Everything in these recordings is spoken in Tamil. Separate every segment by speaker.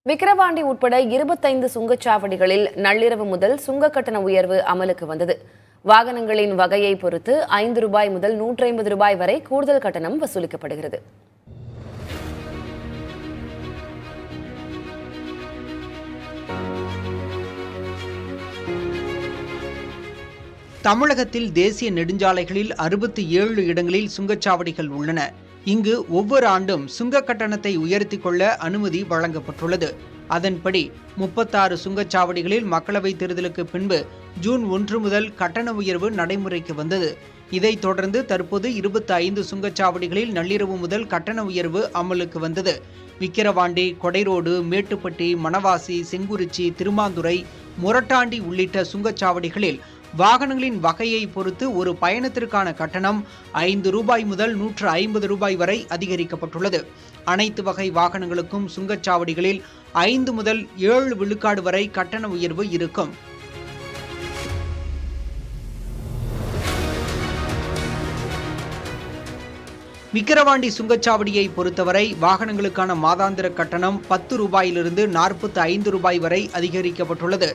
Speaker 1: விக்கிரவாண்டி உட்பட 25 சுங்கச்சாவடிகளில் நள்ளிரவு முதல் சுங்க கட்டண உயர்வு அமலுக்கு வந்தது. வாகனங்களின் வகையை பொறுத்து ரூபாய் 5 முதல் ரூபாய் 150 வரை கூடுதல் கட்டணம் வசூலிக்கப்படுகிறது.
Speaker 2: தமிழகத்தில் தேசிய நெடுஞ்சாலைகளில் 67 இடங்களில் சுங்கச்சாவடிகள் உள்ளன. இங்கு ஒவ்வொரு ஆண்டும் சுங்க கட்டணத்தை உயர்த்திக் கொள்ள அனுமதி வழங்கப்பட்டுள்ளது. அதன்படி 36 சுங்கச்சாவடிகளில் மக்களவைத் தேர்தலுக்கு பின்பு ஜூன் 1 முதல் கட்டண உயர்வு நடைமுறைக்கு வந்தது. இதைத் தொடர்ந்து தற்போது 25 சுங்கச்சாவடிகளில் நள்ளிரவு முதல் கட்டண உயர்வு அமலுக்கு வந்தது. விக்கிரவாண்டி, கொடைரோடு, மேட்டுப்பட்டி, மணவாசி, செங்குறிச்சி, திருமாந்துறை, மொரட்டாண்டி உள்ளிட்ட சுங்கச்சாவடிகளில் வாகனங்களின் வகையை பொறுத்து ஒரு பயணத்திற்கான கட்டணம் ரூபாய் 5 முதல் ரூபாய் 150 வரை அதிகரிக்கப்பட்டுள்ளது. அனைத்து வகை வாகனங்களுக்கும் சுங்கச்சாவடிகளில் 5 முதல் 7 விழுக்காடு வரை கட்டண உயர்வு இருக்கும். விக்கிரவாண்டி சுங்கச்சாவடியை பொறுத்தவரை வாகனங்களுக்கான மாதாந்திர கட்டணம் 10 ரூபாயிலிருந்து 45 ரூபாய் வரை அதிகரிக்கப்பட்டுள்ளது.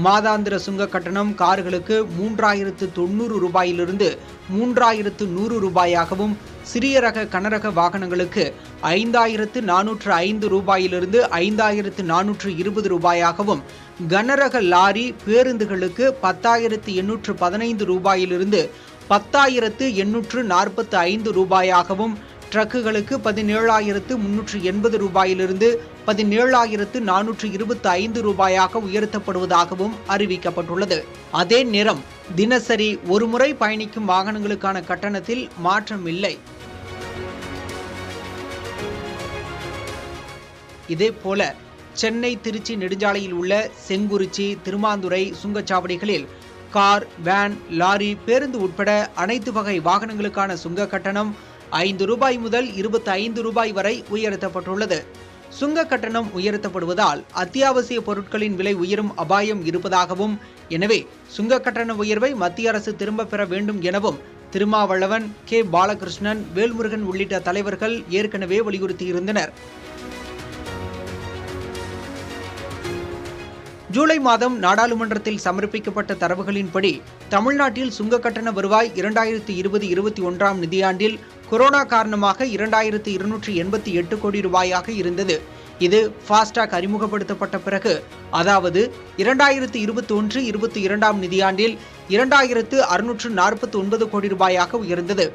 Speaker 2: மாதாந்திர சுங்க கட்டணம் கார்களுக்கு 3090 ரூபாயிலிருந்து 3100 ரூபாயாகவும், சிறிய ரக கனரக வாகனங்களுக்கு 5405 ரூபாயிலிருந்து 5420 ரூபாயாகவும், கனரக லாரி பேருந்துகளுக்கு 10815 ரூபாயிலிருந்து 10845 ரூபாயாகவும், ட்ரக்குகளுக்கு 17380 ரூபாயிலிருந்து 17425 ரூபாயாக உயர்த்தப்படுவதாகவும் அறிவிக்கப்பட்டுள்ளது. அதே நேரம் தினசரி ஒருமுறை பயணிக்கும் வாகனங்களுக்கான கட்டணத்தில் மாற்றம் இல்லை. இதேபோல சென்னை திருச்சி நெடுஞ்சாலையில் உள்ள செங்குறிச்சி, திருமாந்துறை சுங்கச்சாவடிகளில் கார், வேன், லாரி, பேருந்து உட்பட அனைத்து வகை வாகனங்களுக்கான சுங்க கட்டணம் 5 ரூபாய் முதல் 25 ரூபாய் வரை உயர்த்தப்பட்டுள்ளது. சுங்க கட்டணம் உயர்த்தப்படுவதால் அத்தியாவசிய பொருட்களின் விலை உயரும் அபாயம் இருப்பதாகவும், எனவே சுங்க கட்டண உயர்வை மத்திய அரசு திரும்ப பெற வேண்டும் எனவும் திருமாவளவன், கே. பாலகிருஷ்ணன், வேல்முருகன் உள்ளிட்ட தலைவர்கள் ஏற்கனவே வலியுறுத்தியிருந்தனர். ஜூலை மாதம் நாடாளுமன்றத்தில் சமர்ப்பிக்கப்பட்ட தரவுகளின்படி தமிழ்நாட்டில் சுங்க கட்டண வருவாய் 2020-21 நிதியாண்டில் கொரோனா காரணமாக 2288 கோடி ரூபாயாக இருந்தது. இது ஃபாஸ்டாக் அறிமுகப்படுத்தப்பட்ட பிறகு, அதாவது 2021-22 நிதியாண்டில் 2649 கோடி ரூபாயாக உயர்ந்தது.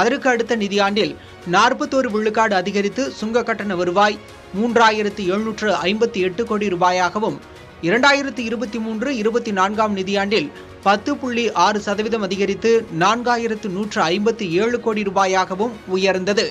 Speaker 2: அதற்கு அடுத்த நிதியாண்டில் 41 விழுக்காடு அதிகரித்து சுங்க கட்டண வருவாய் 3758 கோடி ரூபாயாகவும், 2023-24 நிதியாண்டில் 10.6% அதிகரித்து 4157 கோடி ரூபாயாகவும் உயர்ந்தது.